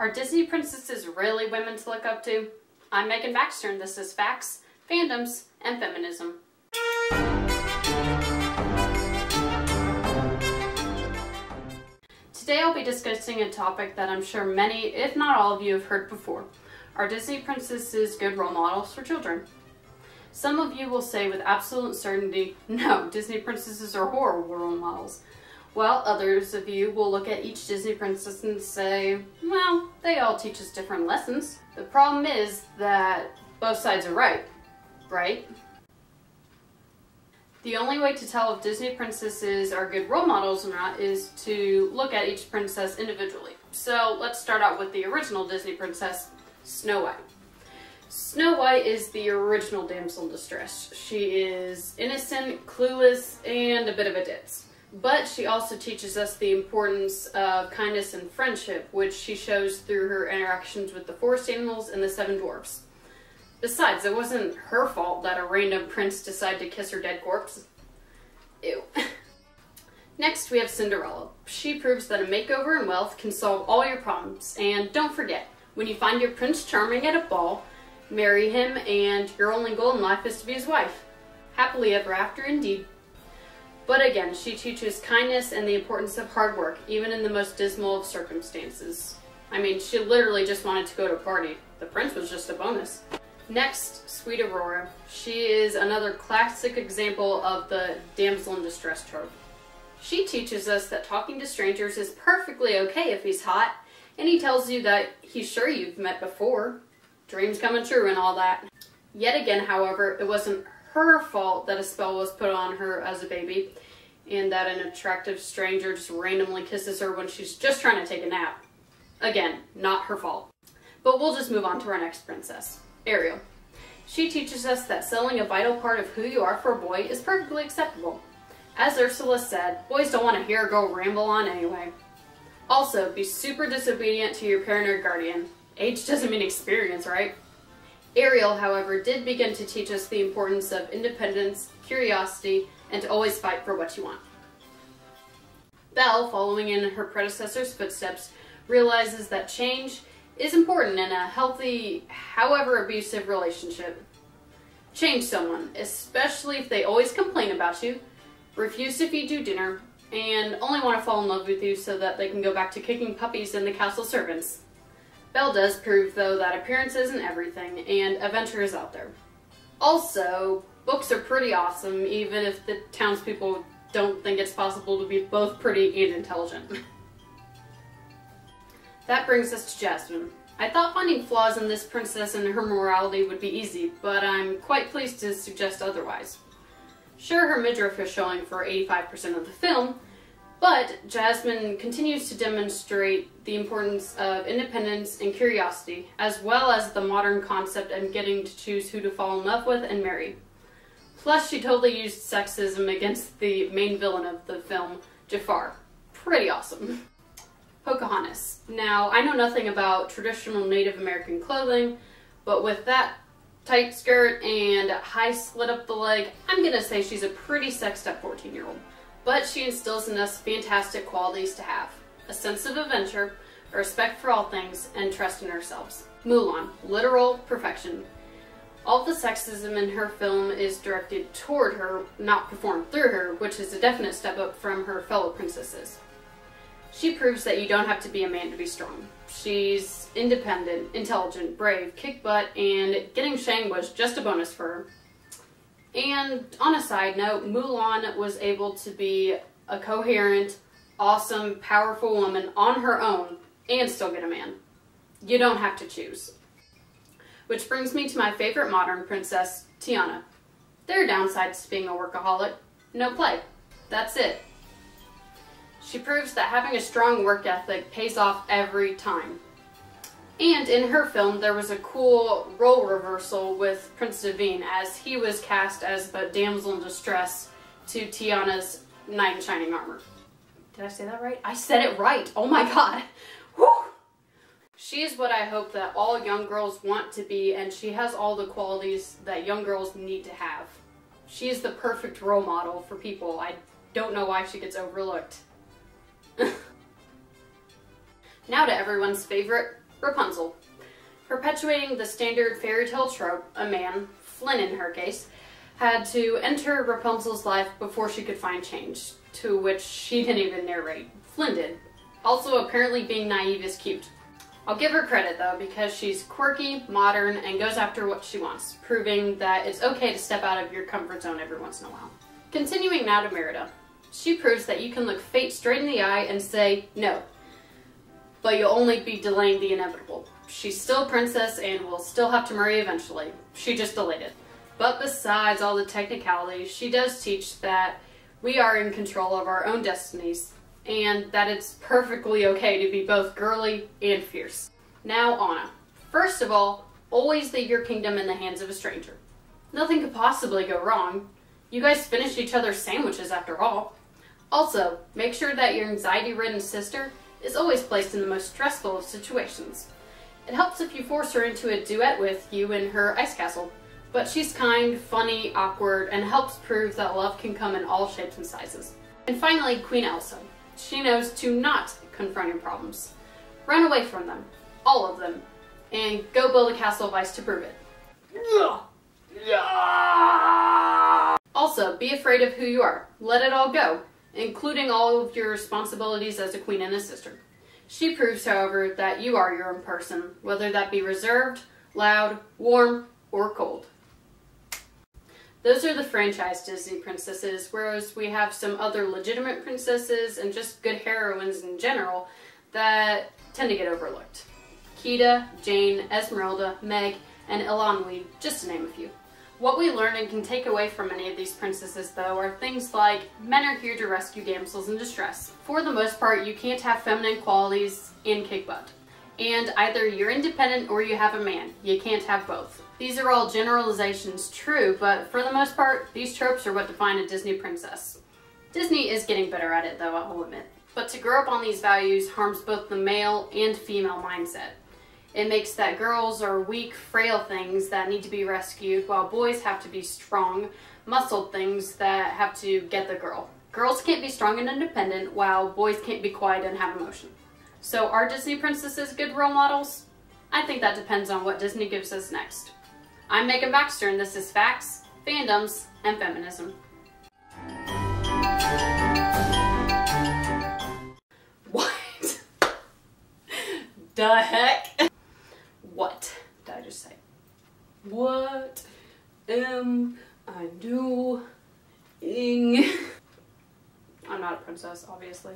Are Disney princesses really women to look up to? I'm Megan Baxter and this is Facts, Fandoms, and Feminism. Today I'll be discussing a topic that I'm sure many, if not all of you, have heard before. Are Disney princesses good role models for children? Some of you will say with absolute certainty, no, Disney princesses are horrible role models. While others of you will look at each Disney princess and say, well, they all teach us different lessons. The problem is that both sides are right? The only way to tell if Disney princesses are good role models or not is to look at each princess individually. So let's start out with the original Disney princess, Snow White. Snow White is the original damsel in distress. She is innocent, clueless, and a bit of a ditz. But she also teaches us the importance of kindness and friendship, which she shows through her interactions with the forest animals and the seven dwarfs. Besides, it wasn't her fault that a random prince decided to kiss her dead corpse. Ew. Next, we have Cinderella. She proves that a makeover and wealth can solve all your problems. And don't forget, when you find your Prince Charming at a ball, marry him and your only goal in life is to be his wife. Happily ever after, indeed. But again, she teaches kindness and the importance of hard work, even in the most dismal of circumstances. I mean, she literally just wanted to go to a party. The prince was just a bonus. Next, Sweet Aurora. She is another classic example of the damsel in distress trope. She teaches us that talking to strangers is perfectly okay if he's hot, and he tells you that he's sure you've met before. Dreams coming true and all that. Yet again, however, it wasn't her fault that a spell was put on her as a baby, and that an attractive stranger just randomly kisses her when she's just trying to take a nap. Again, not her fault. But we'll just move on to our next princess, Ariel. She teaches us that selling a vital part of who you are for a boy is perfectly acceptable. As Ursula said, boys don't want to hear a girl ramble on anyway. Also, be super disobedient to your parent or guardian. Age doesn't mean experience, right? Ariel, however, did begin to teach us the importance of independence, curiosity, and to always fight for what you want. Belle, following in her predecessor's footsteps, realizes that change is important in a healthy, however abusive relationship. Change someone, especially if they always complain about you, refuse to feed you dinner, and only want to fall in love with you so that they can go back to kicking puppies and the castle servants. Belle does prove, though, that appearance isn't everything, and adventure is out there. Also, books are pretty awesome, even if the townspeople don't think it's possible to be both pretty and intelligent. That brings us to Jasmine. I thought finding flaws in this princess and her morality would be easy, but I'm quite pleased to suggest otherwise. Sure, her midriff is showing for 85% of the film, but Jasmine continues to demonstrate the importance of independence and curiosity, as well as the modern concept of getting to choose who to fall in love with and marry. Plus, she totally used sexism against the main villain of the film, Jafar. Pretty awesome. Pocahontas. Now, I know nothing about traditional Native American clothing, but with that tight skirt and high slit up the leg, I'm gonna say she's a pretty sexed up 14-year-old. But she instills in us fantastic qualities to have. A sense of adventure, a respect for all things, and trust in ourselves. Mulan. Literal perfection. All the sexism in her film is directed toward her, not performed through her, which is a definite step up from her fellow princesses. She proves that you don't have to be a man to be strong. She's independent, intelligent, brave, kick butt, and getting Shang was just a bonus for her. And on a side note, Mulan was able to be a coherent, awesome, powerful woman on her own and still get a man. You don't have to choose. Which brings me to my favorite modern princess, Tiana. There are downsides to being a workaholic. No play. That's it. She proves that having a strong work ethic pays off every time. And in her film, there was a cool role reversal with Prince Naveen, as he was cast as the damsel in distress to Tiana's knight in shining armor. Did I say that right? I said it right! Oh my god! Whew! She is what I hope that all young girls want to be, and she has all the qualities that young girls need to have. She is the perfect role model for people. I don't know why she gets overlooked. Now to everyone's favorite, Rapunzel. Perpetuating the standard fairy tale trope, a man, Flynn in her case, had to enter Rapunzel's life before she could find change, to which she didn't even narrate. Flynn did. Also, apparently being naive is cute. I'll give her credit though, because she's quirky, modern, and goes after what she wants, proving that it's okay to step out of your comfort zone every once in a while. Continuing now to Merida. She proves that you can look fate straight in the eye and say no, but you'll only be delaying the inevitable. She's still a princess and will still have to marry eventually. She just delayed it. But besides all the technicalities, she does teach that we are in control of our own destinies, and that it's perfectly okay to be both girly and fierce. Now, Anna. First of all, always leave your kingdom in the hands of a stranger. Nothing could possibly go wrong. You guys finished each other's sandwiches after all. Also, make sure that your anxiety-ridden sister is always placed in the most stressful of situations. It helps if you force her into a duet with you in her ice castle, but she's kind, funny, awkward, and helps prove that love can come in all shapes and sizes. And finally, Queen Elsa. She knows to not confront your problems. Run away from them, all of them, and go build a castle of ice to prove it. Also, be afraid of who you are. Let it all go, including all of your responsibilities as a queen and a sister. She proves, however, that you are your own person, whether that be reserved, loud, warm, or cold. Those are the franchise Disney princesses, whereas we have some other legitimate princesses and just good heroines in general that tend to get overlooked. Kida, Jane, Esmeralda, Meg, and Elanui, just to name a few. What we learn and can take away from any of these princesses, though, are things like men are here to rescue damsels in distress. For the most part, you can't have feminine qualities and kick butt. And either you're independent or you have a man. You can't have both. These are all generalizations, true, but for the most part, these tropes are what define a Disney princess. Disney is getting better at it, though, I'll admit. But to grow up on these values harms both the male and female mindset. It makes that girls are weak, frail things that need to be rescued, while boys have to be strong, muscled things that have to get the girl. Girls can't be strong and independent, while boys can't be quiet and have emotion. So are Disney princesses good role models? I think that depends on what Disney gives us next. I'm Megan Baxter, and this is Facts, Fandoms, and Feminism. What the heck? What did I just say? What am I doing? I'm not a princess, obviously.